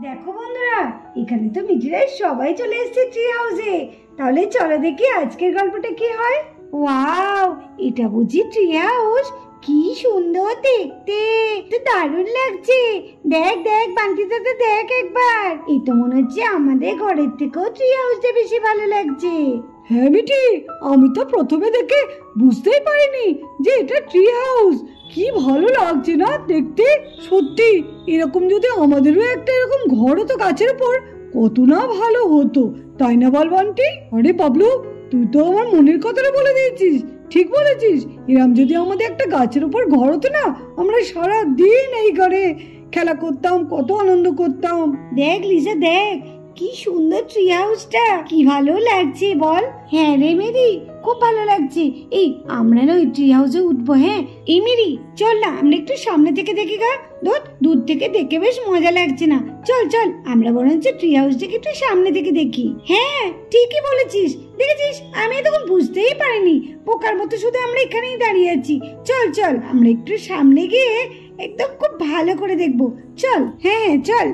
দেখো বন্ধুরা, এখানে তো মিঠিরাই সবাই চলে এসেছে ট্রি হাউসে। তাহলে চলো দেখি আজকের গল্পটা কি হয়। ওয়াও, এটা বুঝি ট্রি হাউস? কি সুন্দর দেখতে, তো দারুণ লাগছে। দেখ দেখ বান্টি দাদা, দেখ একবার। এই তো মনে হচ্ছে আমাদের ঘরের থেকেও ট্রি হাউসটা বেশি ভালো লাগছে। হ্যাঁ মিঠি, আমি তো প্রথমে দেখে বুঝতেই পারিনি যে এটা ট্রি হাউস। কি ভালো লাগছে না দেখতে। সত্যি এরকম যদি আমাদেরও একটা এরকম ঘর হতো গাছের উপর, কত না ভালো হতো, তাই না বল বান্টি? আরে বাবলু, তুই তো আমার মনের কথাটা বলে দিয়েছিস। ঠিক বলেছিস, এরকম যদি আমাদের একটা গাছের উপর ঘর হতো না, আমরা সারা দিন এই ঘরে খেলা করতাম, কত আনন্দ করতাম। দেখ লিজা, দেখ কি সুন্দর ট্রি হাউসটা, কি ভালো লাগছে বল। হ্যাঁ রে মেরি, খুব ভালো লাগছে। এই আমরা না ওই ট্রি হাউসে উঠবো। হ্যাঁ এই মেরি, চল না আমরা একটু সামনে থেকে দেখি গা। দূর থেকে দেখে বেশ মজা লাগছে না। চল চল, আমরা বরঞ্চ ট্রি হাউসটাকে একটু সামনে থেকে দেখি। হ্যাঁ ঠিকই বলেছিস। দেখেছিস, আমি তখন বুঝতেই পারিনি, পোকার মতো শুধু আমরা এখানেই দাঁড়িয়ে আছি। চল চল, আমরা একটু সামনে গিয়ে একদম খুব ভালো করে দেখবো। চল। হ্যাঁ চল।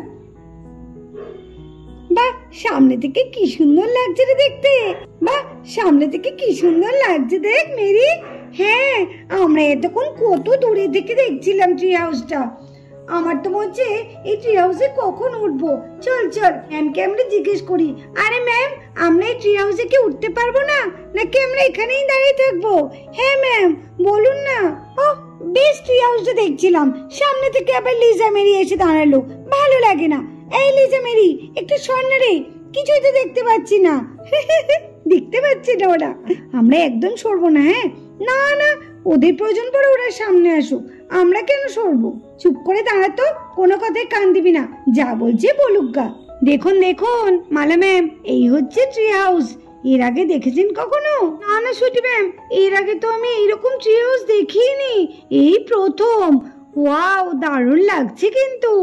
বাহ, সামনে থেকে কি সুন্দর লাগছে রে দেখতে। বাহ, সামনে থেকে কি সুন্দর লাগছে, দেখ মেরি। হ্যাঁ, আমরা এতক্ষণ কত দূরে থেকে দেখছিলাম ট্রি হাউসটা। আমার তো মনে হচ্ছে এই ট্রি হাউসে কখন উঠবো। চল চল, ম্যামকে আমরা জিজ্ঞেস করি। আরে ম্যাম, আমরা এই ট্রি হাউসে কি উঠতে পারবো না, নাকি আমরা এখানেই দাঁড়িয়ে থাকবো? হ্যাঁ ম্যাম, বলুন না। ও বেশ, ট্রি হাউসটা দেখছিলাম, সামনে থেকে আবার লিজা মেরি এসে দাঁড়ালো। ভালো লাগে না। এই লিজা মেরি, একটু সরনা রে, কিছুই তো দেখতে পাচ্ছি না। দেখতে পাচ্ছি না ওরা, আমরা একদম সরবো না। হ্যাঁ না না, ওদের প্রয়োজন পড়ে ওরা সামনে আসুক, আমরা কেন সরবো? চুপ করে দাঁড়াতো, কোনো কথায় কান দিবি না, যা বলছে বলুক গা। দেখুন দেখুন মালা ম্যাম, এই হচ্ছে ট্রি হাউস। এর আগে দেখেছেন কখনো? না না সুটি ম্যাম, এর আগে তো আমি এইরকম ট্রি হাউস দেখিনি, এই প্রথম। ওয়াও, দারুণ লাগছে কিন্তু।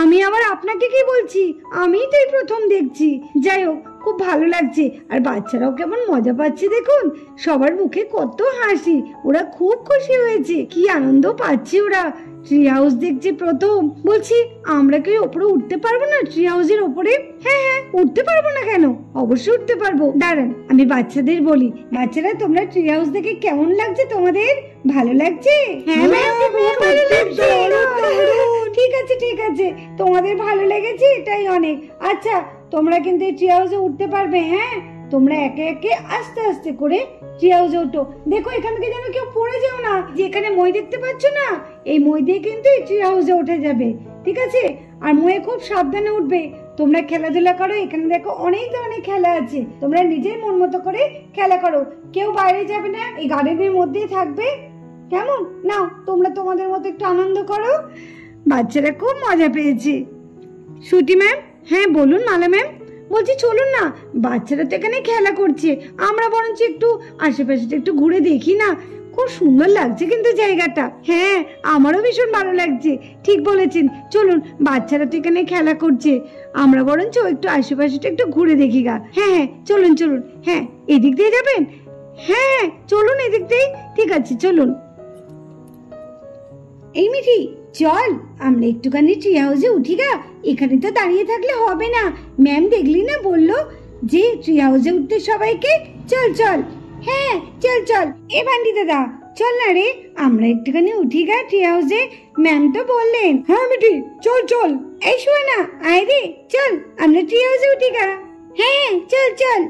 আমি আবার আপনাকে কি বলছি, আমি তো এই প্রথম দেখছি। যাই হোক, খুব ভালো লাগছে। আর বাচ্চারাও কেমন মজা পাচ্ছে দেখুন, সবার মুখে কত হাসি, ওরা খুব খুশি হয়েছে, কি আনন্দ পাচ্ছে ওরা। ট্রি হাউস দেখছে প্রথম। বলছি, আমরা কি ওপরে উঠতে পারবো না ট্রি হাউসের ওপরে? হ্যাঁ হ্যাঁ, উঠতে পারবো না কেন, অবশ্যই উঠতে পারবো। দাঁড়ান, আমি বাচ্চাদের বলি। বাচ্চারা, তোমরা ট্রি হাউস দেখে কেমন লাগছে তোমাদের? ভালো লাগছে? হ্যাঁ ম্যাম, ভালো লাগছে। ঠিক আছে ঠিক আছে, তোমাদের ভালো লেগেছে, এটাই অনেক। আচ্ছা, তোমরা কিন্তু এই ট্রি হাউসে উঠতে পারবে। হ্যাঁ, তোমরা একে একে আস্তে আস্তে করে ট্রি হাউসে ওঠো। দেখো, এখান থেকে যেন কেউ পড়ে যাও না। যে এখানে মই দেখতে পাচ্ছ না, এই মই দিয়ে কিন্তু এই ট্রি হাউসে উঠে যাবে, ঠিক আছে? আর ময়ে খুব সাবধানে উঠবে। তোমরা খেলাধুলা করো, এখানে দেখো অনেক ধরনের খেলা আছে, তোমরা নিজের মন মতো করে খেলা করো, কেউ বাইরে যাবে না, এই গার্ডেনের মধ্যেই থাকবে, কেমন? নাও, তোমরা তোমাদের মতো একটু আনন্দ করো। বাচ্চারা খুব মজা পেয়েছে। সুটি ম্যাম, হ্যাঁ বলুন মালা ম্যাম। বলছি চলুন না, বাচ্চারা তো এখানে খেলা করছে, আমরা বরঞ্চ একটু আশেপাশে একটু ঘুরে দেখি না। খুব সুন্দর লাগছে কিন্তু জায়গাটা। হ্যাঁ, আমারও ভীষণ ভালো লাগছে। ঠিক বলেছেন, চলুন, বাচ্চারা তো এখানে খেলা করছে, আমরা বরঞ্চ একটু আশেপাশে একটু ঘুরে দেখি গা। হ্যাঁ হ্যাঁ, চলুন চলুন। হ্যাঁ, এদিক দিয়ে যাবেন? হ্যাঁ চলুন, এদিক দিয়ে। ঠিক আছে, চলুন। এই মিঠি, চল আমরা একটুখানি ট্রি হাউসে উঠি গা। এখানে তো দাঁড়িয়ে থাকলে হবে না, ম্যাম দেখলি না বললো যে ট্রি হাউসে উঠতে সবাইকে। চল চল। হ্যাঁ চল চল। এ ভান্ডি দাদা, চল না রে, আমরা একটুখানি উঠি গা ট্রি হাউসে, ম্যাম তো বললেন। হ্যাঁ মিঠি, চল চল। এই শোয় না, আয় রে, চল আমরা ট্রি হাউসে উঠি গা। হ্যাঁ চল চল।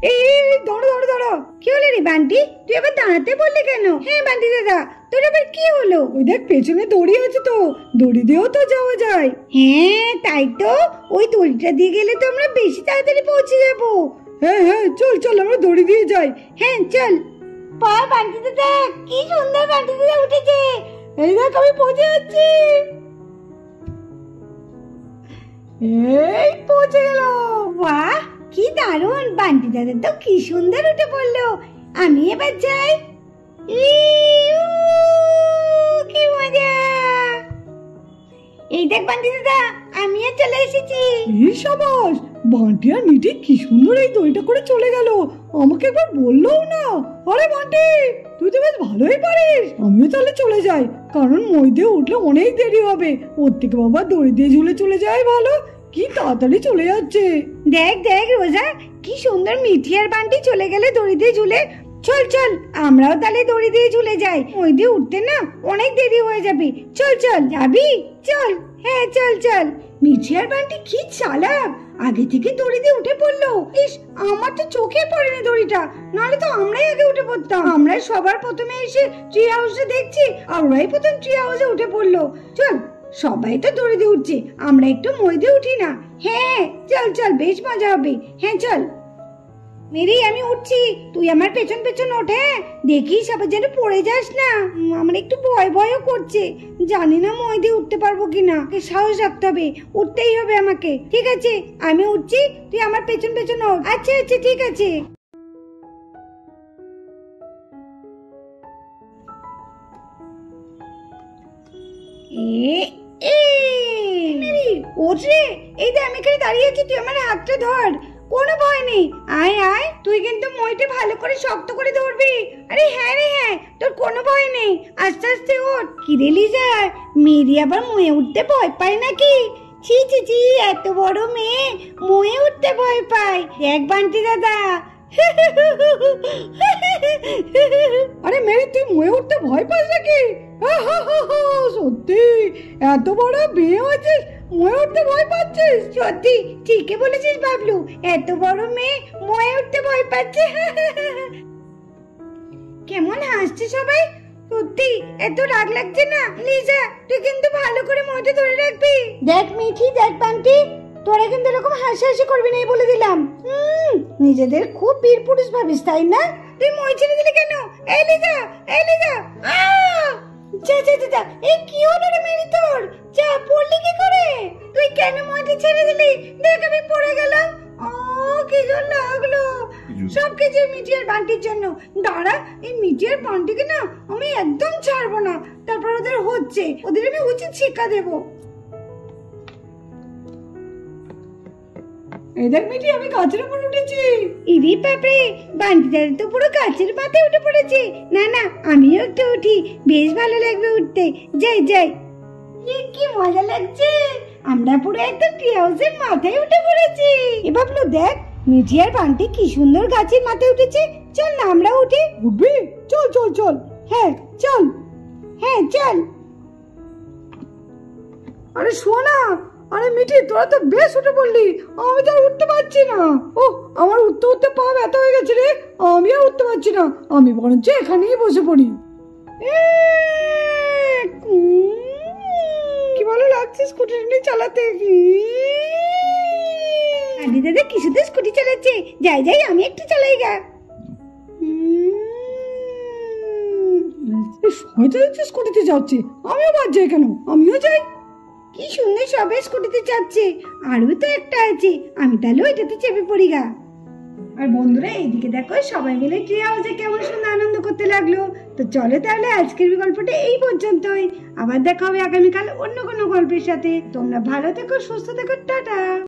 এই দাঁড়া দাঁড়া দাঁড়া। কি হলো রে বান্টি, তুই আবার দাঁড়াতে বললি কেন? হ্যাঁ বান্টি দাদা, তোর আবার কি হলো? ওই দেখ, পেছনে দড়ি আছে তো, দড়ি দিয়েও তো যাওয়া যায়। হ্যাঁ তাই তো, ওই দড়িটা দিয়ে গেলে তো আমরা বেশি তাড়াতাড়ি পৌঁছে যাবো। হ্যাঁ হ্যাঁ, চল চল, আমরা দড়ি দিয়ে যাই। হ্যাঁ চল। পা বান্টি দাদা, কি সুন্দর বান্টি দাদা উঠেছে। এই দেখ, আমি পৌঁছে যাচ্ছি। এই পৌঁছে গেল। বাহ, কি দারুণ, বান্টি দাদা তো কি সুন্দর উঠে পড়লো। আমি এবার যাই। কি মজা। এই দেখ বান্টি দাদা, আমিও চলে এসেছি। এই সাবাস, বান্টি আর মিঠি কি সুন্দর এই দড়িটা করে চলে গেল, আমাকে একবার বললোও না। আরে বান্টি, তুই তো বেশ ভালোই পারিস, আমিও তাহলে চলে যাই, কারণ মই দিয়ে উঠলে অনেক দেরি হবে। ওর থেকে বাবা দড়ি দিয়ে ঝুলে চলে যায় ভালো, কি তাড়াতাড়ি চলে যাচ্ছে। দেখ দেখ রোজা, কি সুন্দর মিঠি আর বান্টি চলে গেলে দড়ি দিয়ে ঝুলে। চল চল আমরাও তাহলে দড়ি দিয়ে ঝুলে যাই, ওই দিয়ে উঠতে না অনেক দেরি হয়ে যাবে। চল চল, যাবি? চল। হ্যাঁ চল চল। মিঠি আর বান্টি কি চালাক, আগে থেকে দড়ি দিয়ে উঠে পড়লো। ইস, আমার তো চোখে পড়েনি দড়িটা, নাহলে তো আমরাই আগে উঠে পড়তাম। আমরাই সবার প্রথমে এসে ট্রি হাউসে দেখছি, আমরাই প্রথম ট্রি হাউসে উঠে পড়লো। চল, সবাই তো দড়ি দিয়ে উঠছে, আমরা একটু মই দিয়ে উঠি না? হ্যাঁ চল চল, বেশ মজা হবে। হ্যাঁ চল। মেরি, আমি উঠছি, তুই আমার পেছন পেছন ওঠ। হ্যাঁ দেখিস আবার যেন পড়ে যাস না। আমার একটু ভয় ভয়ও করছে, জানি না মই দিয়ে উঠতে পারবো কিনা। সাহস রাখতে হবে, উঠতেই হবে আমাকে। ঠিক আছে, আমি উঠছি, তুই আমার পেছন পেছন ওঠ। আচ্ছা আচ্ছা ঠিক আছে। মেরি ওঠ রে, এই যে আমি এখানে দাঁড়িয়ে আছি, তুই আমার হাতটা ধর। কোনো ভয় নেই, আয় আয়। তুই কিন্তু মইটা ভালো করে শক্ত করে ধরবি। আরে হ্যাঁ রে হ্যাঁ, তোর কোনো ভয় নেই, আস্তে আস্তে ওঠ। কি রে লিজা, মেরি আবার ময়ে উঠতে ভয় পায় নাকি? ছি ছি ছি, এত বড় মেয়ে ময়ে উঠতে ভয় পায়। দেখ বান্টি দাদা। আরে মেরি, তুই ময়ে উঠতে ভয় পাস নাকি? সত্যি এত বড় বিয়ে হয়েছিস, ময়ে উঠতে ভয় পাচ্ছিস? সত্যি ঠিকই বলেছিস বাবলু, এত বড় মেয়ে ময়ে উঠতে ভয় পাচ্ছে। কেমন হাসছে সবাই, সত্যি এত রাগ লাগছে না? লিজা, তুই কিন্তু ভালো করে মইটা ধরে রাখবি। দেখ মিঠি, দেখ বান্টি, তোরা কিন্তু এরকম হাসাহাসি করবি না, বলে দিলাম। নিজেদের খুব বীর পুরুষ ভাবিস, তাই না? তুই মই ছেড়ে দিলি কেন? এই লিজা, এই লিজা। যা যা যা, এই কি হলো রে মেরি তোর? যা, পড়লি কি করে? তুই কেন মইটা ছেড়ে দিলি? দেখ আমি পড়ে গেলাম। ও কি জন্য লাগলো? সবকিছু মিঠি আর বান্টির জন্য। দাঁড়া, এই মিঠি আর বান্টিকে না আমি একদম ছাড়বো না। তারপর ওদের হচ্ছে, ওদের আমি উচিত শিক্ষা দেবো। এই দেখ মিঠি, আমি গাছের উপর উঠেছি। ইরি বাপরে, বান্টিদার তো পুরো গাছের পাতায় উঠে পড়েছে। না না, আমিও একটু উঠি, বেশ ভালো লাগবে উঠতে। যাই যাই। কি মজা লাগছে, আমরা পুরো একদম ট্রি হাউসের মাথায় উঠে পড়েছি। এ বাবলু দেখ, মিঠি আর বান্টি কি সুন্দর গাছের মাথায় উঠেছে। চল না আমরা উঠি। উঠবি? চল চল চল। হ্যাঁ চল। হ্যাঁ চল। আরে শোনা, আরে মিঠি, তোরা তো বেশ উঠে পড়লি, আমি তো আর উঠতে পারছি না। ও, আমার উঠতে উঠতে পা ব্যথা হয়ে গেছে রে, আমি আর উঠতে পারছি না। আমি বরঞ্চ এখানেই বসে পড়ি। কি ভালো লাগছে স্কুটি চালাতে। আদি দাদা কি শুধু স্কুটি চালাচ্ছে। যাই যাই, আমি একটু চালাই গা। সবাই তো দেখছি স্কুটিতে যাচ্ছে, আমিও বাদ যাই কেন? আমিও যাই। কি সুন্দর সবাই স্কুটিতে যাচ্ছে, আরও তো একটা আছে, আমি তাহলে ওইটাতে চেপে পড়ি গা। আর বন্ধুরা এইদিকে দেখো, সবাই মিলে ট্রি হাউসে কেমন সুন্দর আনন্দ করতে লাগলো। তো চলো তাহলে আজকের গল্পটা এই পর্যন্তই, আবার দেখা হবে আগামীকাল অন্য কোনো গল্পের সাথে। তোমরা ভালো থেকো, সুস্থ থেকো, টাটা।